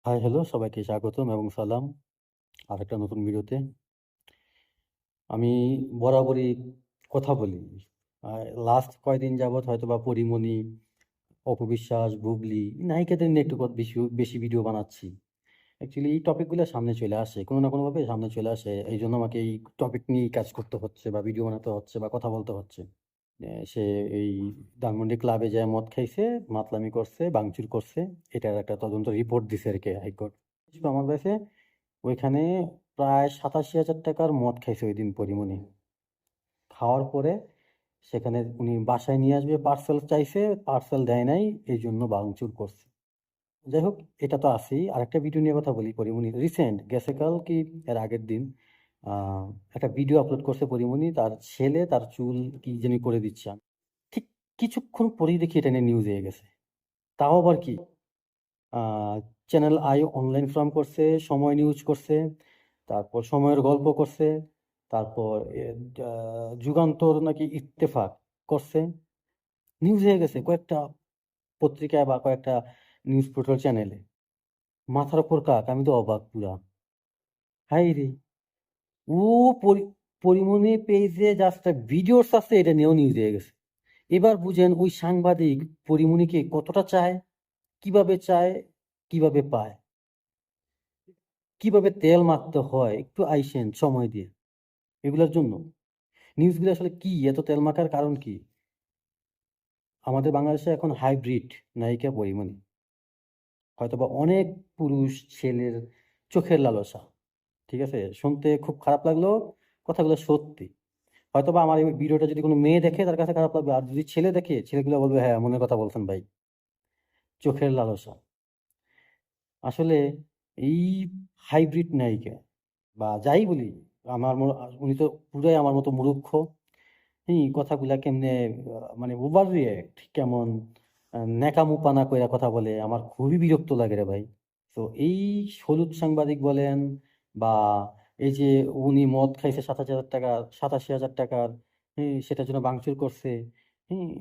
Hi hello সবাইকে স্বাগতম এবং সালাম আরেকটা নতুন ভিডিওতে। আমি বরাবরই কথা বলি। লাস্ট কয়দিন যাবৎ হয়তোবা পরীমনি, অপবিশ্বাস, বুবলি নায়িকাদের নিয়ে একটু বেশি বেশি ভিডিও বানাচ্ছি। অ্যাকচুয়ালি এই টপিকগুলো সামনে চলে আসে। কোনো না কোনোভাবে সামনে চলে আসে। এইজন্য আমাকে এই টপিক নিয়েই কাজ করতে হচ্ছে বা ভিডিও বানাতে হচ্ছে বা কথা বলতে হচ্ছে। সে এই ধানমন্ডি ক্লাবে যেয়ে মদ খাইছে, মাতলামি করছে, ভাঙচুর করছে। এটার একটা তদন্ত রিপোর্ট দিছে আরকি হাইকোর্ট। আমার কাছে ওইখানে প্রায় ৮৭,০০০ টাকার মদ খাইছে ঐদিন পরীমনি। খাওয়ার পরে সেখানে উনি বাসায় নিয়ে আসবে পার্সেল চাইছে, পার্সেল দেয় নাই, এইজন্য ভাঙচুর করছে। যাই হোক, এটা তো আছেই। আরেকটা ভিডিও নিয়ে কথা বলি। পরীমনি রিসেন্ট গেছে কাল কি এর আগের দিন আ একটা ভিডিও আপলোড করছে পরীমনি। তার ছেলে তার চুল কি জানি করে দিচ্ছে। ঠিক কিছুক্ষণ পরেই দেখি এটা নিয়ে নিউজ হয়ে গেছে। তাও আবার কি a channel I online forum করছে, সময় নিউজ করছে, তারপর সময়ের গল্প করছে, তারপর আ যুগান্তর নাকি ইত্তেফাক করছে। নিউজ হয়ে গেছে কয়েকটা পত্রিকায় বা কয়েকটা নিউজ পোর্টাল চ্যানেলে। মাথার উপর কাক, আমি তো অবাক পুরা। হাইরে! ও পরি পরিমনি পেইজে জাস্ট ভিডিওস আছে এটা নিয়েও নিউজ হয়ে গেছে। এবার বুঝেন ওই সাংবাদিক পরিমনিকে কতটা চায়, কিভাবে চায়, কিভাবে পায়, কিভাবে তেল মারতে হয় একটু আইসেন সময় দিয়ে। এগুলার জন্য। নিউজগুলো আসলে কি? এত তেল মাখার কারণ কি? আমাদের বাংলাদেশে এখন হাইব্রিড নায়িকা পরীমনি। হয়তোবা অনেক পুরুষ ছেলের চোখের লালসা। ঠিক আছে? শুনতে খুব খারাপ লাগলেও কথাগুলো সত্যি। হয়তোবা আমার এই ভিডিওটা যদি কোনো মেয়ে দেখে তার কাছে খারাপ লাগবে। আর যদি ছেলে দেখে, ছেলেগুলো বলবে, "হ্যাঁ, মনের কথা বলছেন ভাই।" চোখের লালসা। আসলে এই হাইব্রিড নায়িকা বা যাই বলি, আমার উনি তো পুরাই আমার মতো মুরুক্ষ। কথাগুলা কেমনে মানে ওভার রিঅ্যাক্ট কেমন ন্যাকামোপানা কইরা কথা বলে আমার খুবই বিরক্ত লাগে রে ভাই। তো এই হলুদ সাংবাদিক বলেন বা এই যে উনি মদ খাইছে ৳৮৭,০০০ সেটার জন্য ভাঙচুর করছে,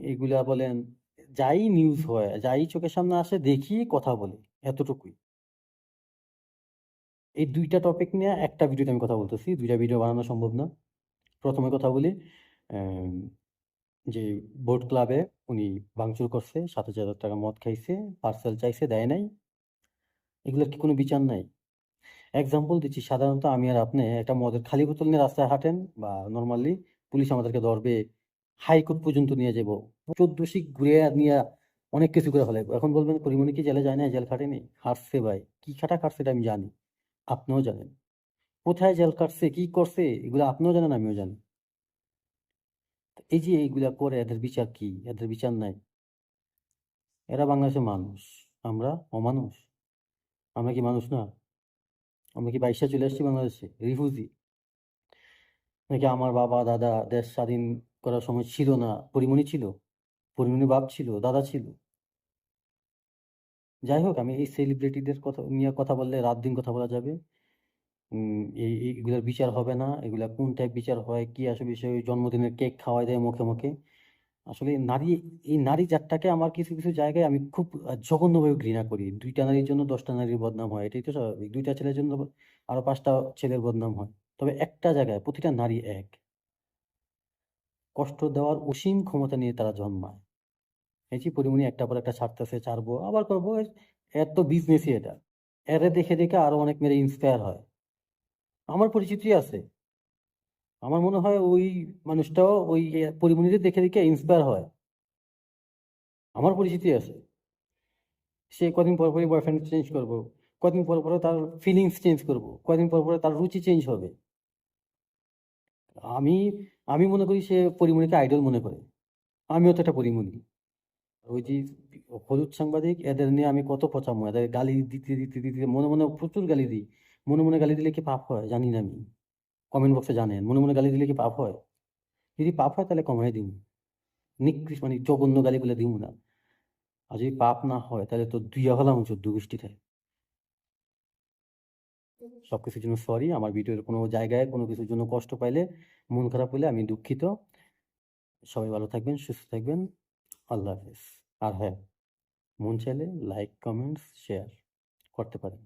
এগুলা বলেন যাই নিউজ হয়, যাই চোখের সামনে আসে দেখি কথা বলি, এতটুকুই। এই ২ টা টপিক নিয়ে একটা ভিডিওতে আমি কথা বলতেছি। ২ টা ভিডিও বানানো সম্ভব না। ১ম এ কথা বলি অ্যাম যে বোট ক্লাবে উনি ভাঙচুর করছে, ৳২৭,০০০ মদ খাইছে, পার্সেল চাইছে, দেয় নাই। এগুলার কি কোনো বিচার নাই? এক্সাম্পল দিচ্ছি, সাধারণত আমি আর আপনি একটা মদের খালি বোতল নিয়ে রাস্তায় হাঁটেন বা নরমালি পুলিশ আমাদেরকে ধরবে, হাইকোর্ট পর্যন্ত নিয়ে যাবো। ১৪ শিক ঘুরাইয়া নিয়া অনেক কিছু করে ফেলাইবো। এখন বলবেন পরীমনি কি জেলে যায় নাই? জেল খাটেনি? খাটছে ভাই। কি খাটা খাটছে এটা আমি জানি। আপনিও জানেন। কোথায় জেল খাটছে, কি করছে এগুলো আপনিও জানেন, আমিও জানি। এই যে এইগুলা করে এদের বিচার কি? এদের বিচার নাই। এরা বাংলাদেশের মানুষ। আমরা অমানুষ? আমরা কি মানুষ না? আমরা কি বাইসা চলে আসছি বাংলাদেশে? রিফিউজি? নাকি আমার বাবা, দাদা দেশ স্বাধীন করার সময় ছিল না, পরীমনি ছিল? পরীমনির বাপ ছিল, দাদা ছিল। যাই হোক, আমি এই সেলিব্রিটিদের কথা নিয়ে কথা বললে রাত-দিন কথা বলা যাবে। এগুলার বিচার হবে না। এগুলা কোন টাইপ বিচার হয়, কি আসলে বিষয়, জন্মদিনের কেক খাওয়ায় দেয় মুখে, মুখে। আসলে এই নারী জাতটাকে আমার কিছু, কিছু জায়গায় আমি খুব জঘন্যভাবে ঘৃণা করি। ২ টা নারীর জন্য ১০ টা নারীর বদনাম হয়। এটাই তো স্বাভাবিক। ২ টা ছেলের জন্য আরো ৫ টা ছেলের বদনাম হয়। তবে একটা জায়গায় প্রতিটা নারী এক। কষ্ট দেওয়ার অসীম ক্ষমতা নিয়ে তারা জন্মায়। এই যে পরিমণি একটার পর একটা ছাড়তেছে, ছাড়বো, আবার করবো। এর তো বিজনেসই এটা। এরে দেখে, দেখে আরো অনেক মেয়েরা ইন্সপায়ার হয়। আমার পরিচিতই আছে। আমার মনে হয় ওই মানুষটাও ওই পরিমণিদের দেখে, দেখে ইন্সপায়ার হয়। আমার পরিচিতি আছে। সে কদিন পর, পরই বয়ফ্রেন্ড চেঞ্জ করবো। কদিন পর, পরে তার ফিলিংস চেঞ্জ করবো। কয়দিন পর, পরে তার রুচি চেঞ্জ হবে। আমি আমি মনে করি সে পরিমণিকে আইডল মনে করে। আমিও তো একটা পরিমণি। ওই যে হলুদ সাংবাদিক এদের নিয়ে আমি কত পচামো। এদের গালি দিতে, দিতে, দিতে মনে, মনে প্রচুর গালি দিই। মনে, মনে গালি দিলে কি পাপ হয়? জানি না আমি। কমেন্ট বক্সে জানেন। মনে, মনে গালি দিলে কি পাপ হয়? যদি পাপ হয় তাহলে কমায় দিমু। মানে জঘন্য গালিগুলা দিমু না। আর যদি পাপ না হয় তাহলে তো ধুইয়া ফেলামু চোদ্দ গোষ্ঠীতে। সবকিছুর জন্য সরি। আমার ভিডিওর কোনো জায়গায় কোনো কিছুর জন্য কষ্ট পাইলে, মন খারাপ হইলে আমি দুঃখিত। সবাই ভালো থাকবেন, সুস্থ থাকবেন। আল্লাহ হাফেজ। আর হ্যাঁ, মন চাইলে লাইক, কমেন্টস, শেয়ার। করতে পারেন।